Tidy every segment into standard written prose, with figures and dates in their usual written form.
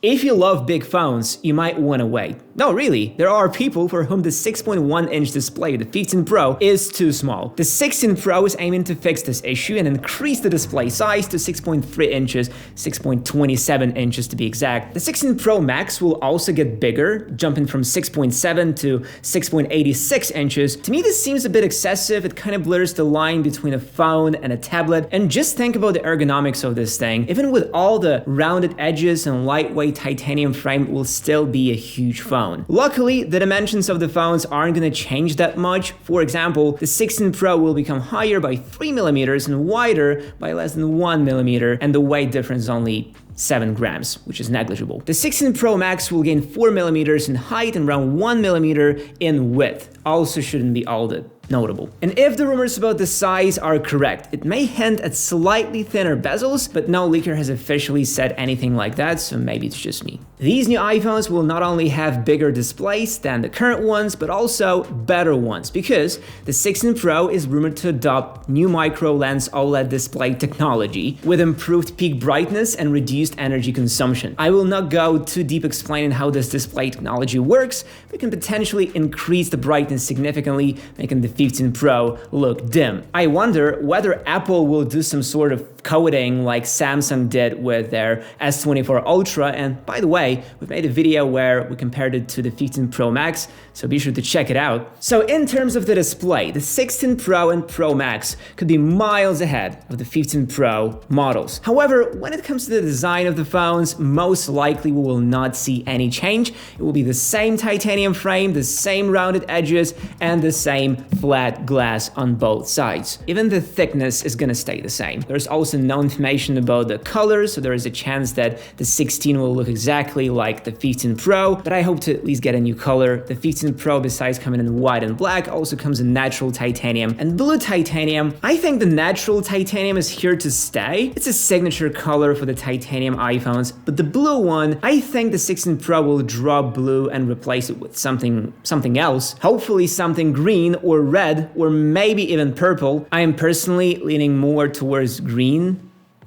If you love big phones, you might want to wait. No, really, there are people for whom the 6.1-inch display of the 15 Pro is too small. The 16 Pro is aiming to fix this issue and increase the display size to 6.3 inches, 6.27 inches to be exact. The 16 Pro Max will also get bigger, jumping from 6.7 to 6.86 inches. To me, this seems a bit excessive. It kind of blurs the line between a phone and a tablet. And just think about the ergonomics of this thing. Even with all the rounded edges and lightweight titanium frame, it will still be a huge phone. Luckily, the dimensions of the phones aren't going to change that much. For example, the 16 Pro will become higher by 3mm and wider by less than 1mm, and the weight difference is only 7 grams, which is negligible. The 16 Pro Max will gain 4mm in height and around 1mm in width. Also shouldn't be all that notable. And if the rumors about the size are correct, it may hint at slightly thinner bezels, but no leaker has officially said anything like that, so maybe it's just me. These new iPhones will not only have bigger displays than the current ones, but also better ones, because the 16 Pro is rumored to adopt new micro lens OLED display technology with improved peak brightness and reduced energy consumption. I will not go too deep explaining how this display technology works, but can potentially increase the brightness significantly, making the 15 Pro look dim. I wonder whether Apple will do some sort of coding like Samsung did with their S24 Ultra, and by the way, we've made a video where we compared it to the 15 Pro Max, so be sure to check it out. So in terms of the display, the 16 Pro and Pro Max could be miles ahead of the 15 Pro models. However, when it comes to the design of the phones, most likely we will not see any change. It will be the same titanium frame, the same rounded edges, and the same flat glass on both sides. Even the thickness is gonna stay the same. There's also no information about the colors, so there is a chance that the 16 will look exactly like the 15 Pro, but I hope to at least get a new color. The 15 Pro, besides coming in white and black, also comes in natural titanium and blue titanium. I think the natural titanium is here to stay. It's a signature color for the titanium iPhones, but the blue one, I think the 16 Pro will drop blue and replace it with something else. Hopefully something green or red or maybe even purple. I am personally leaning more towards green.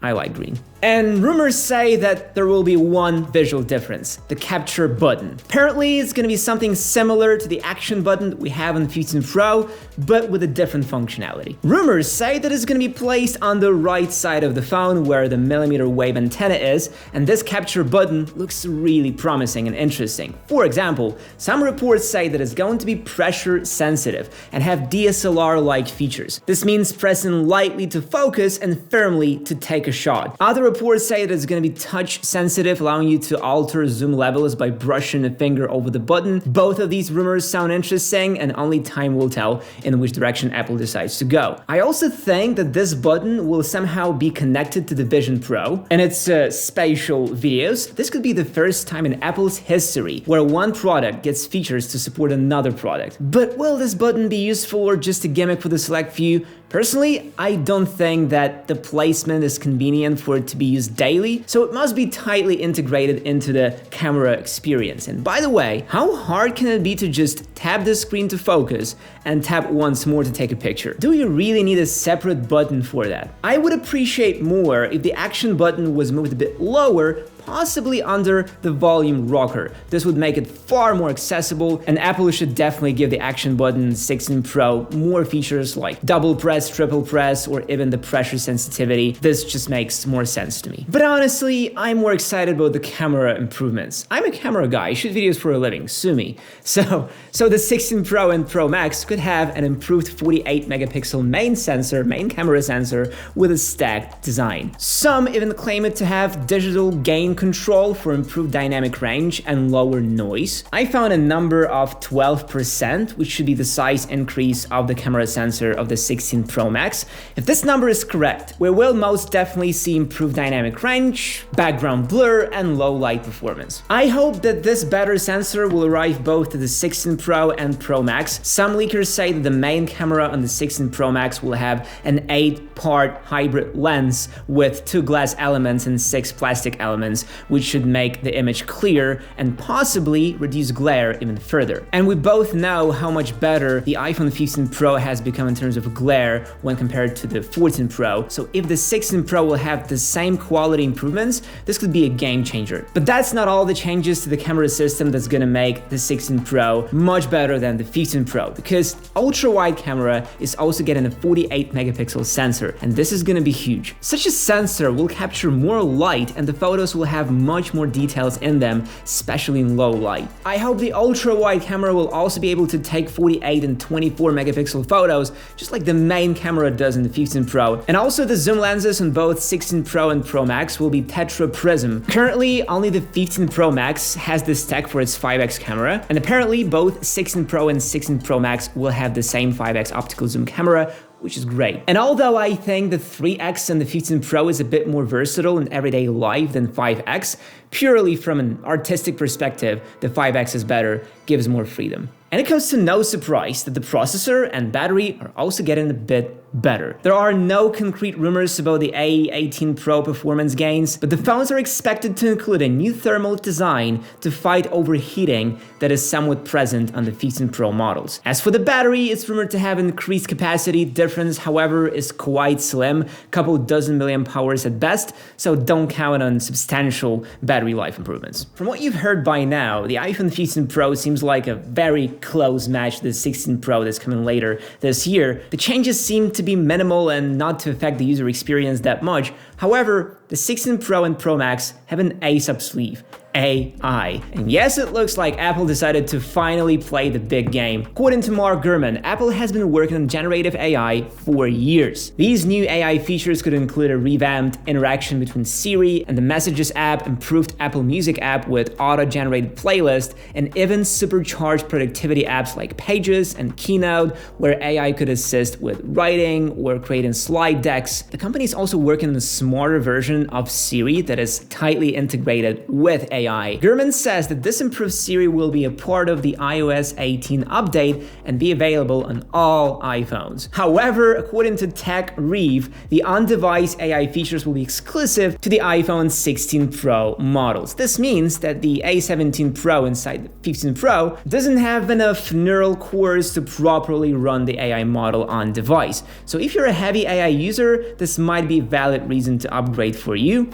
I like green. And rumors say that there will be one visual difference, the capture button. Apparently, it's gonna be something similar to the action button that we have on the 15 Pro, but with a different functionality. Rumors say that it's gonna be placed on the right side of the phone where the millimeter wave antenna is, and this capture button looks really promising and interesting. For example, some reports say that it's going to be pressure sensitive and have DSLR-like features. This means pressing lightly to focus and firmly to take a shot. Other reports say that it's going to be touch sensitive, allowing you to alter zoom levels by brushing a finger over the button. Both of these rumors sound interesting, and only time will tell in which direction Apple decides to go. I also think that this button will somehow be connected to the Vision Pro and its spatial videos. This could be the first time in Apple's history where one product gets features to support another product. But will this button be useful or just a gimmick for the select few? Personally, I don't think that the placement is convenient for it to be used daily, so it must be tightly integrated into the camera experience. And by the way, how hard can it be to just tap the screen to focus and tap once more to take a picture? Do you really need a separate button for that? I would appreciate more if the action button was moved a bit lower, possibly under the volume rocker. This would make it far more accessible, and Apple should definitely give the action button 16 Pro more features like double press, triple press, or even the pressure sensitivity. This just makes more sense to me. But honestly, I'm more excited about the camera improvements. I'm a camera guy, I shoot videos for a living, sue me. So the 16 Pro and Pro Max could have an improved 48 megapixel main camera sensor with a stacked design. Some even claim it to have digital gain control for improved dynamic range and lower noise. I found a number of 12%, which should be the size increase of the camera sensor of the 16 Pro Max. If this number is correct, we will most definitely see improved dynamic range, background blur, and low light performance. I hope that this better sensor will arrive both to the 16 Pro and Pro Max. Some leakers say that the main camera on the 16 Pro Max will have an 8-part hybrid lens with 2 glass elements and 6 plastic elements, which should make the image clear and possibly reduce glare even further. And we both know how much better the iPhone 15 Pro has become in terms of glare when compared to the 14 Pro, so if the 16 Pro will have the same quality improvements, this could be a game changer. But that's not all the changes to the camera system that's gonna make the 16 Pro much better than the 15 Pro, because ultra-wide camera is also getting a 48 megapixel sensor, and this is gonna be huge. Such a sensor will capture more light and the photos will have much more details in them, especially in low light. I hope the ultra-wide camera will also be able to take 48 and 24 megapixel photos, just like the main camera does in the 15 Pro. And also the zoom lenses on both 16 Pro and Pro Max will be Tetra Prism. Currently, only the 15 Pro Max has this tech for its 5x camera, and apparently both 16 Pro and 16 Pro Max will have the same 5x optical zoom camera, which is great. And although I think the 3x and the 15 Pro is a bit more versatile in everyday life than 5x, purely from an artistic perspective, the 5x is better, gives more freedom. And it comes to no surprise that the processor and battery are also getting a bit better. There are no concrete rumors about the A18 Pro performance gains, but the phones are expected to include a new thermal design to fight overheating that is somewhat present on the 15 Pro models. As for the battery, it's rumored to have increased capacity. Difference, however, is quite slim, couple dozen milliamp hours at best, so don't count on substantial battery life improvements. From what you've heard by now, the iPhone 15 Pro seems like a very close match to the 16 Pro that's coming later this year. The changes seem to be minimal and not to affect the user experience that much. However, the 16 Pro and Pro Max have an ace up sleeve: AI. And yes, it looks like Apple decided to finally play the big game. According to Mark Gurman, Apple has been working on generative AI for years. These new AI features could include a revamped interaction between Siri and the Messages app, improved Apple Music app with auto-generated playlist, and even supercharged productivity apps like Pages and Keynote, where AI could assist with writing or creating slide decks. The company is also working on a smarter version of Siri that is tightly integrated with AI. Gurman says that this improved Siri will be a part of the iOS 18 update and be available on all iPhones. However, according to TechRev, the on-device AI features will be exclusive to the iPhone 16 Pro models. This means that the A17 Pro inside the 15 Pro doesn't have enough neural cores to properly run the AI model on device. So if you're a heavy AI user, this might be a valid reason to upgrade for you.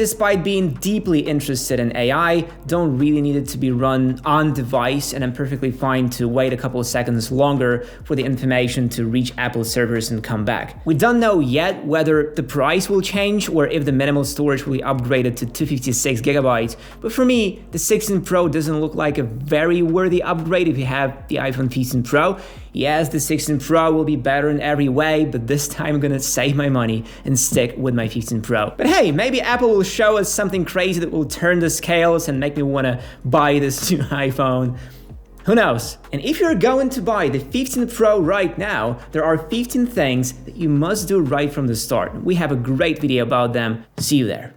Despite being deeply interested in AI, don't really need it to be run on device, and I'm perfectly fine to wait a couple of seconds longer for the information to reach Apple servers and come back. We don't know yet whether the price will change or if the minimal storage will be upgraded to 256 gigabytes, but for me, the 16 Pro doesn't look like a very worthy upgrade if you have the iPhone 15 Pro. Yes, the 16 Pro will be better in every way, but this time I'm gonna save my money and stick with my 15 Pro. But hey, maybe Apple will show us something crazy that will turn the scales and make me wanna buy this new iPhone. Who knows? And if you're going to buy the 15 Pro right now, there are 15 things that you must do right from the start. We have a great video about them. See you there.